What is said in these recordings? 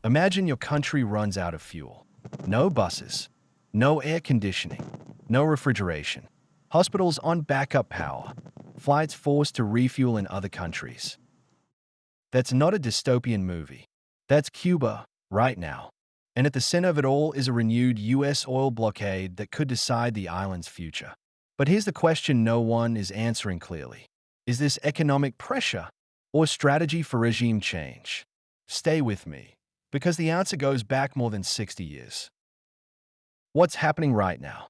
Imagine your country runs out of fuel. No buses, no air conditioning, no refrigeration. Hospitals on backup power. Flights forced to refuel in other countries. That's not a dystopian movie. That's Cuba, right now. And at the center of it all is a renewed US oil blockade that could decide the island's future. But here's the question no one is answering clearly. Is this economic pressure or strategy for regime change? Stay with me, because the answer goes back more than 60 years. What's happening right now?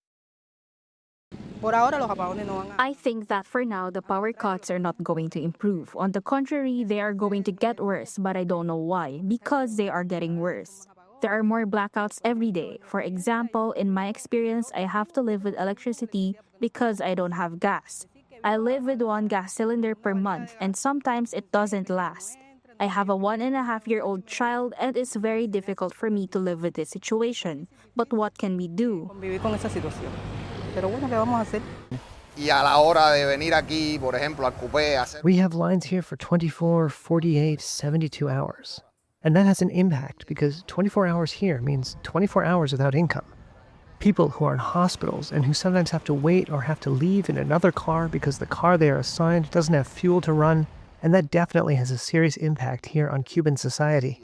I think that for now, the power cuts are not going to improve. On the contrary, they are going to get worse, but I don't know why. Because they are getting worse. There are more blackouts every day. For example, in my experience, I have to live with electricity because I don't have gas. I live with one gas cylinder per month, and sometimes it doesn't last. I have a 1.5-year-old child, and it's very difficult for me to live with this situation. But what can we do? We have lines here for 24, 48, 72 hours. And that has an impact because 24 hours here means 24 hours without income. People who are in hospitals and who sometimes have to wait or have to leave in another car because the car they are assigned doesn't have fuel to run, and that definitely has a serious impact here on Cuban society.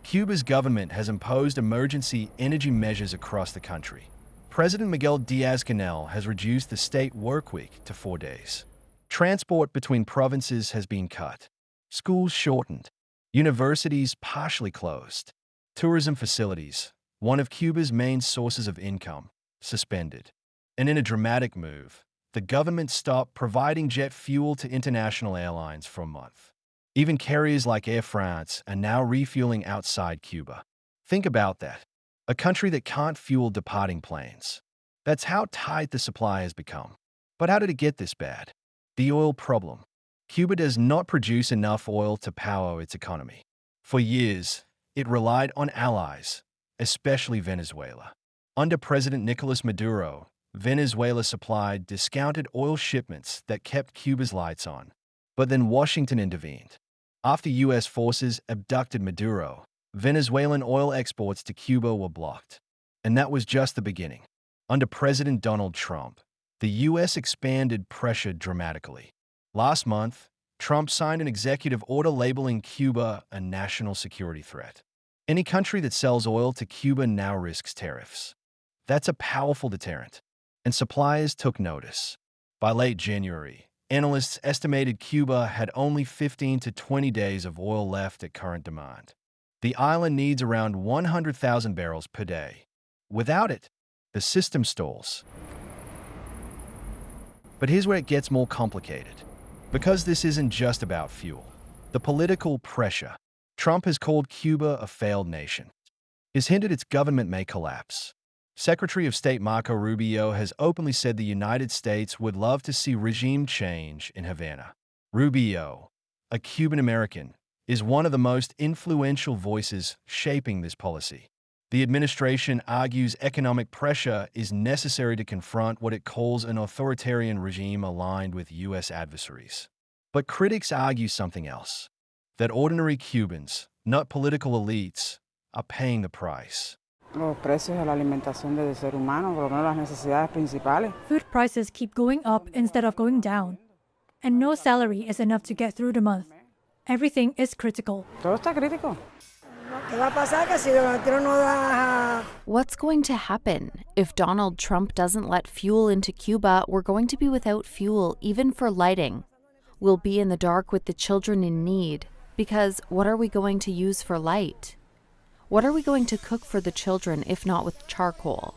Cuba's government has imposed emergency energy measures across the country. President Miguel Diaz-Canel has reduced the state workweek to 4 days. Transport between provinces has been cut. Schools shortened. Universities partially closed. Tourism facilities, one of Cuba's main sources of income, suspended. And in a dramatic move, the government stopped providing jet fuel to international airlines for a month. Even carriers like Air France are now refueling outside Cuba. Think about that. A country that can't fuel departing planes. That's how tight the supply has become. But how did it get this bad? The oil problem. Cuba does not produce enough oil to power its economy. For years, it relied on allies, especially Venezuela. Under President Nicolas Maduro, Venezuela supplied discounted oil shipments that kept Cuba's lights on. But then Washington intervened. After U.S. forces abducted Maduro, Venezuelan oil exports to Cuba were blocked. And that was just the beginning. Under President Donald Trump, the U.S. expanded pressure dramatically. Last month, Trump signed an executive order labeling Cuba a national security threat. Any country that sells oil to Cuba now risks tariffs. That's a powerful deterrent. And suppliers took notice. By late January, analysts estimated Cuba had only 15 to 20 days of oil left at current demand. The island needs around 100,000 barrels per day. Without it, the system stalls. But here's where it gets more complicated. Because this isn't just about fuel. The political pressure. Trump has called Cuba a failed nation. He's hinted its government may collapse. Secretary of State Marco Rubio has openly said the United States would love to see regime change in Havana. Rubio, a Cuban American, is one of the most influential voices shaping this policy. The administration argues economic pressure is necessary to confront what it calls an authoritarian regime aligned with U.S. adversaries. But critics argue something else, that ordinary Cubans, not political elites, are paying the price. Food prices keep going up instead of going down, and no salary is enough to get through the month. Everything is critical. What's going to happen? If Donald Trump doesn't let fuel into Cuba, we're going to be without fuel, even for lighting. We'll be in the dark with the children in need, because what are we going to use for light? What are we going to cook for the children if not with charcoal?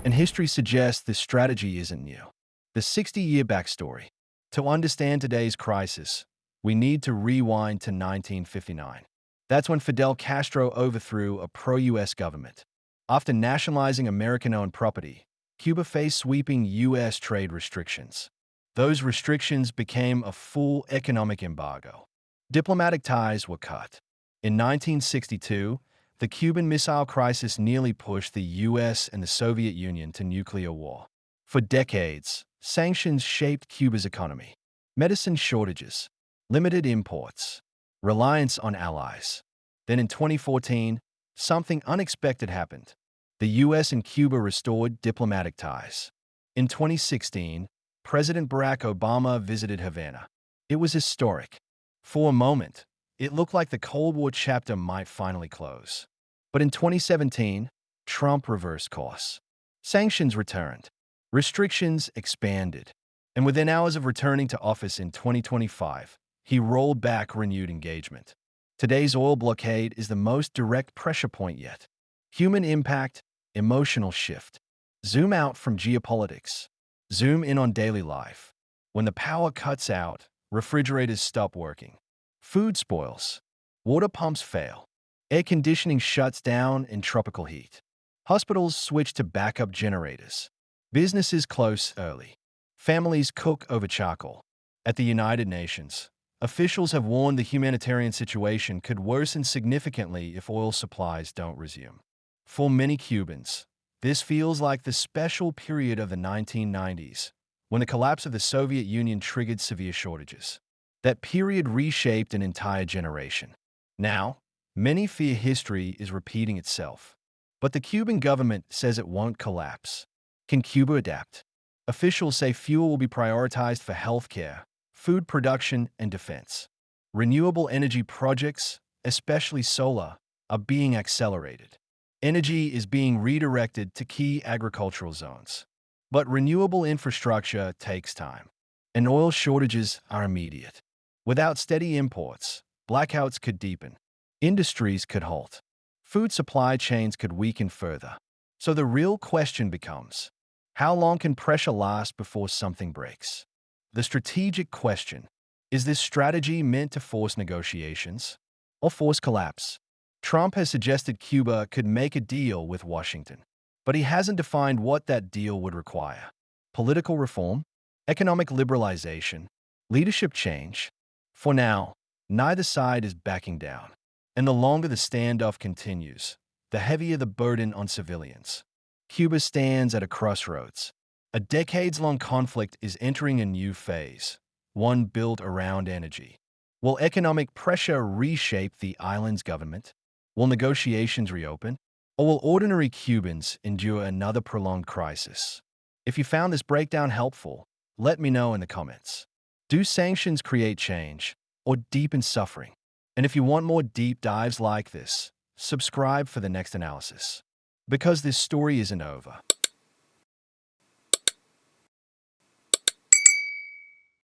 And history suggests this strategy isn't new. The 60-year backstory. To understand today's crisis, we need to rewind to 1959. That's when Fidel Castro overthrew a pro-U.S. government. After nationalizing American-owned property, Cuba faced sweeping U.S. trade restrictions. Those restrictions became a full economic embargo. Diplomatic ties were cut. In 1962, the Cuban Missile Crisis nearly pushed the U.S. and the Soviet Union to nuclear war. For decades, sanctions shaped Cuba's economy. Medicine shortages, limited imports, reliance on allies. Then in 2014, something unexpected happened. The US and Cuba restored diplomatic ties. In 2016, President Barack Obama visited Havana. It was historic. For a moment, it looked like the Cold War chapter might finally close. But in 2017, Trump reversed course. Sanctions returned. Restrictions expanded. And within hours of returning to office in 2025, he rolled back renewed engagement. Today's oil blockade is the most direct pressure point yet. Human impact, emotional shift. Zoom out from geopolitics. Zoom in on daily life. When the power cuts out, refrigerators stop working. Food spoils. Water pumps fail. Air conditioning shuts down in tropical heat. Hospitals switch to backup generators. Businesses close early. Families cook over charcoal. At the United Nations, officials have warned the humanitarian situation could worsen significantly if oil supplies don't resume. For many Cubans, this feels like the special period of the 1990s, when the collapse of the Soviet Union triggered severe shortages. That period reshaped an entire generation. Now, many fear history is repeating itself. But the Cuban government says it won't collapse. Can Cuba adapt? Officials say fuel will be prioritized for healthcare, food production, and defense. Renewable energy projects, especially solar, are being accelerated. Energy is being redirected to key agricultural zones. But renewable infrastructure takes time, and oil shortages are immediate. Without steady imports, blackouts could deepen. Industries could halt. Food supply chains could weaken further. So the real question becomes, how long can pressure last before something breaks? The strategic question, is this strategy meant to force negotiations or force collapse? Trump has suggested Cuba could make a deal with Washington, but he hasn't defined what that deal would require. Political reform? Economic liberalization? Leadership change? For now, neither side is backing down. And the longer the standoff continues, the heavier the burden on civilians. Cuba stands at a crossroads. A decades-long conflict is entering a new phase, one built around energy. Will economic pressure reshape the island's government? Will negotiations reopen? Or will ordinary Cubans endure another prolonged crisis? If you found this breakdown helpful, let me know in the comments. Do sanctions create change or deepen suffering? And if you want more deep dives like this, subscribe for the next analysis. Because this story isn't over.